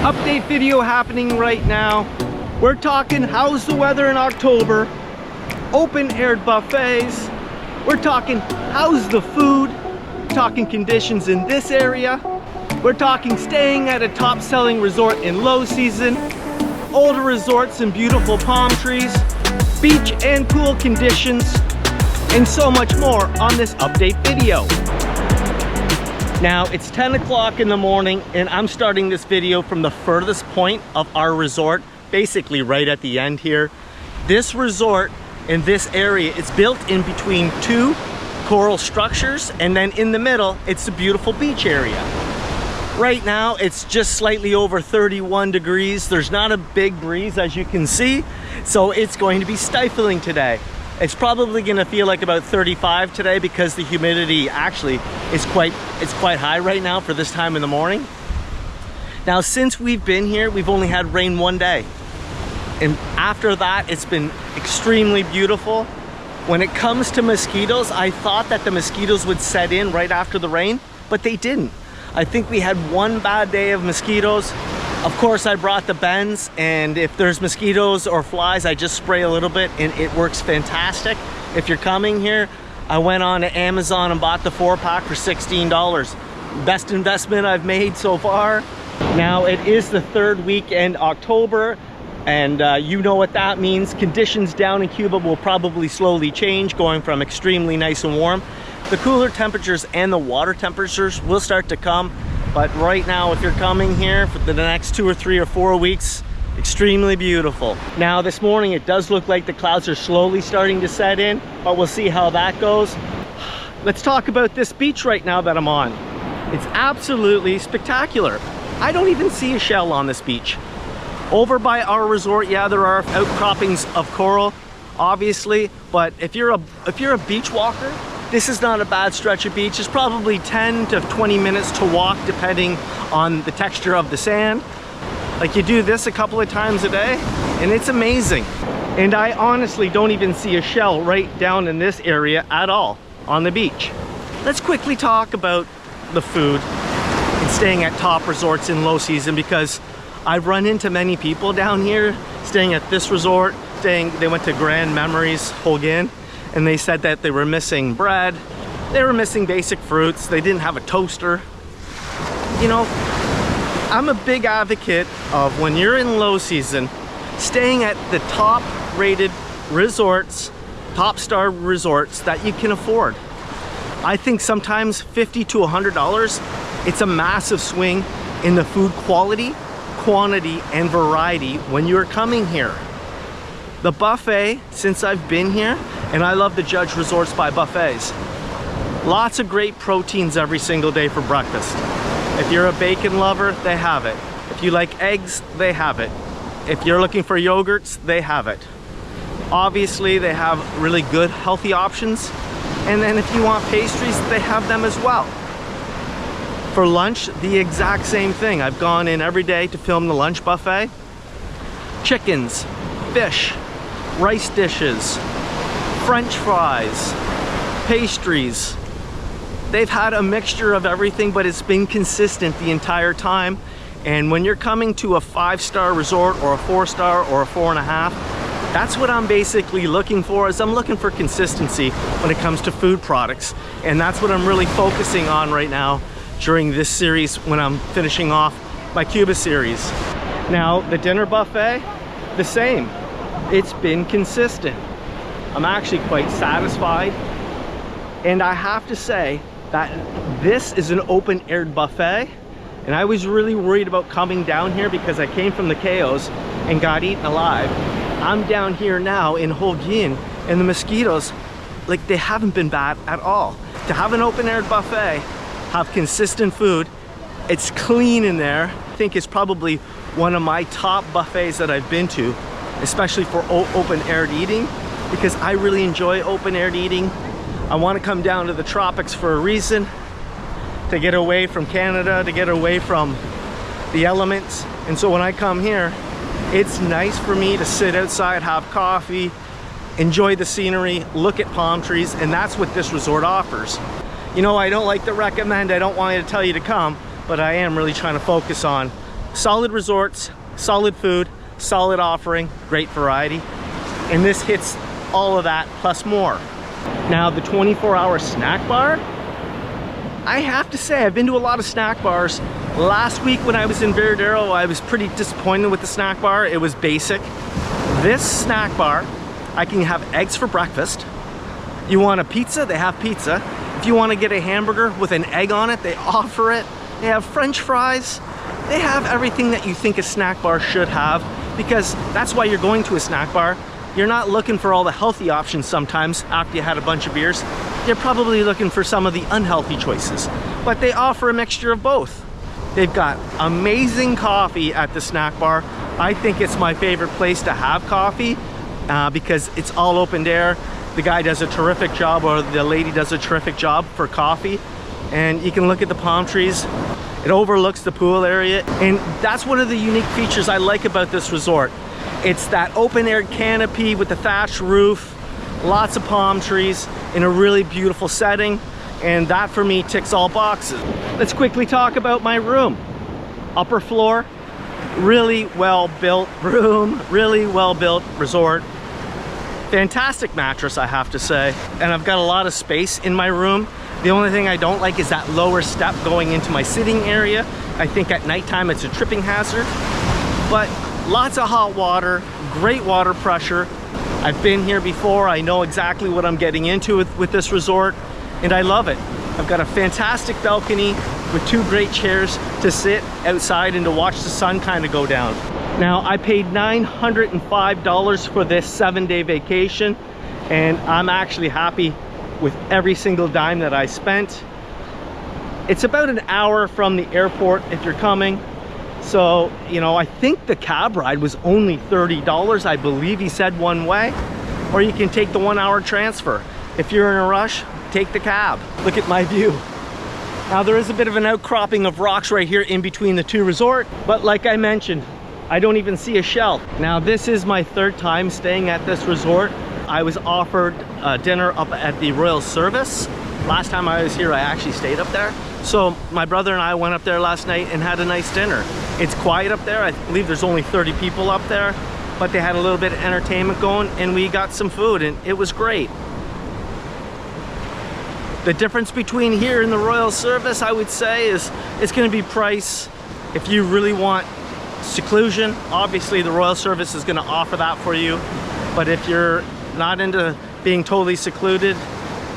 Update video happening right now. We're talking how's the weather in October, open air buffets. We're talking how's the food, talking conditions in this area. We're talking staying at a top selling resort in low season, older resorts and beautiful palm trees, beach and pool conditions, and so much more on this update video. Now it's 10 o'clock in the morning and I'm starting this video from the furthest point of our resort, basically right at the end here. This resort in this area, it's built in between two coral structures, and then in the middle it's a beautiful beach area. Right now it's just slightly over 31 degrees. There's not a big breeze, as you can see, so it's going to be stifling today. It's probably going to feel like about 35 today because the humidity actually is quite high right now for this time in the morning. Now since we've been here, we've only had rain one day, and after that it's been extremely beautiful. When it comes to mosquitoes, I thought that the mosquitoes would set in right after the rain, but they didn't. I think we had one bad day of mosquitoes. Of course, I brought the Bends, and if there's mosquitoes or flies, I just spray a little bit and it works fantastic. If you're coming here, I went on to Amazon and bought the 4-pack for $16. Best investment I've made so far. Now it is the third weekend October, and you know what that means. Conditions down in Cuba will probably slowly change, going from extremely nice and warm. The cooler temperatures and the water temperatures will start to come, but right now if you're coming here for the next 2 or 3 or 4 weeks, extremely beautiful. Now this morning it does look like the clouds are slowly starting to set in, but we'll see how that goes. Let's talk about this beach right now that I'm on. It's absolutely spectacular. I don't even see a shell on this beach. Over by our resort, yeah, there are outcroppings of coral, obviously, but if you're a beach walker, this is not a bad stretch of beach. It's probably 10 to 20 minutes to walk depending on the texture of the sand. Like, you do this a couple of times a day and it's amazing. And I honestly don't even see a shell right down in this area at all on the beach. Let's quickly talk about the food and staying at top resorts in low season, because I've run into many people down here staying at this resort, they went to Grand Memories, Holguin, and they said that they were missing bread, they were missing basic fruits, they didn't have a toaster. You know, I'm a big advocate of, when you're in low season, staying at the top rated resorts, top star resorts that you can afford. I think sometimes $50 to $100, it's a massive swing in the food quality, quantity, and variety when you're coming here. The buffet, since I've been here, and I love to judge resorts by buffets, lots of great proteins every single day for breakfast. If you're a bacon lover, they have it. If you like eggs, they have it. If you're looking for yogurts, they have it. Obviously, they have really good healthy options. And then if you want pastries, they have them as well. For lunch, the exact same thing. I've gone in every day to film the lunch buffet. Chickens, fish, rice dishes, French fries, pastries. They've had a mixture of everything, but it's been consistent the entire time. And when you're coming to a 5-star resort or a 4-star or a 4.5, that's what I'm basically looking for, is I'm looking for consistency when it comes to food products. And that's what I'm really focusing on right now during this series when I'm finishing off my Cuba series. Now, the dinner buffet, the same. It's been consistent. I'm actually quite satisfied. And I have to say that this is an open-aired buffet. And I was really worried about coming down here because I came from the Cayos and got eaten alive. I'm down here now in Holguin, and the mosquitoes, like, they haven't been bad at all. To have an open-aired buffet, have consistent food, it's clean in there. I think it's probably one of my top buffets that I've been to, especially for open-aired eating, because I really enjoy open-aired eating. I want to come down to the tropics for a reason, to get away from Canada, to get away from the elements. And so when I come here, it's nice for me to sit outside, have coffee, enjoy the scenery, look at palm trees, and that's what this resort offers. You know, I don't like to recommend, I don't want to tell you to come, but I am really trying to focus on Solid resorts, solid food, solid offering, great variety. And this hits all of that plus more. Now the 24-hour snack bar, I have to say I've been to a lot of snack bars. Last week when I was in Rio De Oro, I was pretty disappointed with the snack bar. It was basic. This snack bar, I can have eggs for breakfast. You want a pizza? They have pizza. If you want to get a hamburger with an egg on it, they offer it. They have French fries. They have everything that you think a snack bar should have, because that's why you're going to a snack bar. You're not looking for all the healthy options sometimes after you had a bunch of beers. You're probably looking for some of the unhealthy choices, but they offer a mixture of both. They've got amazing coffee at the snack bar. I think it's my favorite place to have coffee because it's all open air. The guy does a terrific job, or the lady does a terrific job for coffee. And you can look at the palm trees. It overlooks the pool area. And that's one of the unique features I like about this resort. It's that open air canopy with the thatched roof, lots of palm trees in a really beautiful setting. And that for me ticks all boxes. Let's quickly talk about my room. Upper floor, really well built room, really well built resort. Fantastic mattress, I have to say. And I've got a lot of space in my room. The only thing I don't like is that lower step going into my sitting area. I think at nighttime it's a tripping hazard. But lots of hot water, great water pressure. I've been here before. I know exactly what I'm getting into with this resort, and I love it. I've got a fantastic balcony with 2 great chairs to sit outside and to watch the sun kind of go down. Now, I paid $905 for this 7-day vacation, and I'm actually happy with every single dime that I spent. It's about an hour from the airport if you're coming. So, you know, I think the cab ride was only $30, I believe he said, one way. Or you can take the 1-hour transfer. If you're in a rush, take the cab. Look at my view. Now there is a bit of an outcropping of rocks right here in between the 2 resorts, but like I mentioned, I don't even see a shell. Now this is my 3rd time staying at this resort. I was offered dinner up at the Royal Service. Last time I was here, I actually stayed up there. So my brother and I went up there last night and had a nice dinner. It's quiet up there. I believe there's only 30 people up there, but they had a little bit of entertainment going, and we got some food, and it was great. The difference between here and the Royal Service, I would say, is it's going to be price. If you really want seclusion, obviously the Royal Service is going to offer that for you. But if you're not into being totally secluded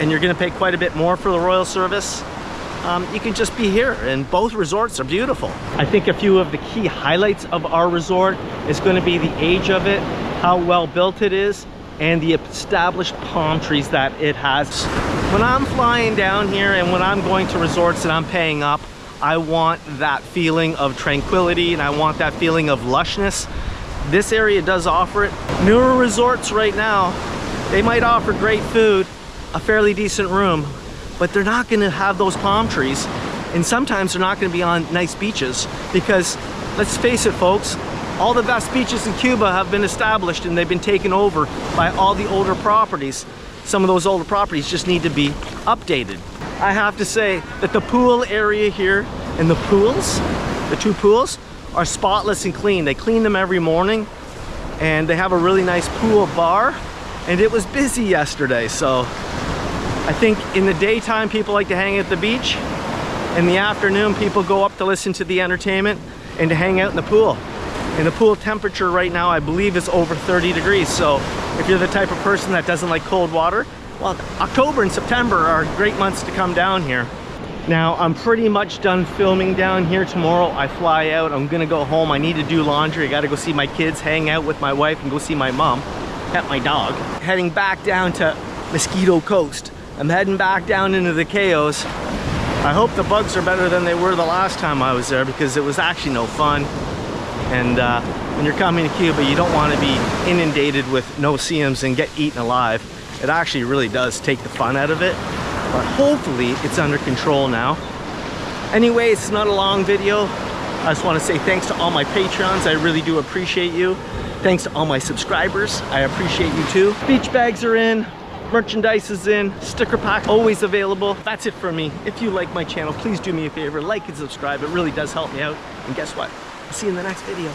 and you're going to pay quite a bit more for the Royal Service, you can just be here, and both resorts are beautiful. I think a few of the key highlights of our resort is going to be the age of it, how well built it is, and the established palm trees that it has. When I'm flying down here and when I'm going to resorts and I'm paying up, I want that feeling of tranquility and I want that feeling of lushness. This area does offer it. Newer resorts right now, they might offer great food, a fairly decent room, but they're not gonna have those palm trees. And sometimes they're not gonna be on nice beaches, because let's face it, folks, all the best beaches in Cuba have been established and they've been taken over by all the older properties. Some of those older properties just need to be updated. I have to say that the pool area here and the pools, the 2 pools, are spotless and clean. They clean them every morning, and they have a really nice pool bar, and it was busy yesterday. So I think in the daytime people like to hang at the beach. In the afternoon people go up to listen to the entertainment and to hang out in the pool. And the pool temperature right now, I believe, is over 30 degrees. So if you're the type of person that doesn't like cold water, well, October and September are great months to come down here. Now, I'm pretty much done filming down here. Tomorrow I fly out. I'm gonna go home. I need to do laundry. I gotta go see my kids, hang out with my wife, and go see my mom, pet my dog. Heading back down to Mosquito Coast. I'm heading back down into the Cayos. I hope the bugs are better than they were the last time I was there, because it was actually no fun. And when you're coming to Cuba, you don't want to be inundated with no-see-ums and get eaten alive. It actually really does take the fun out of it. But hopefully it's under control now. Anyway, it's not a long video. I just want to say thanks to all my Patreons. I really do appreciate you. Thanks to all my subscribers. I appreciate you too. Beach bags are in. Merchandise is in. Sticker pack always available. That's it for me. If you like my channel, please do me a favor. Like and subscribe. It really does help me out. And guess what? See you in the next video.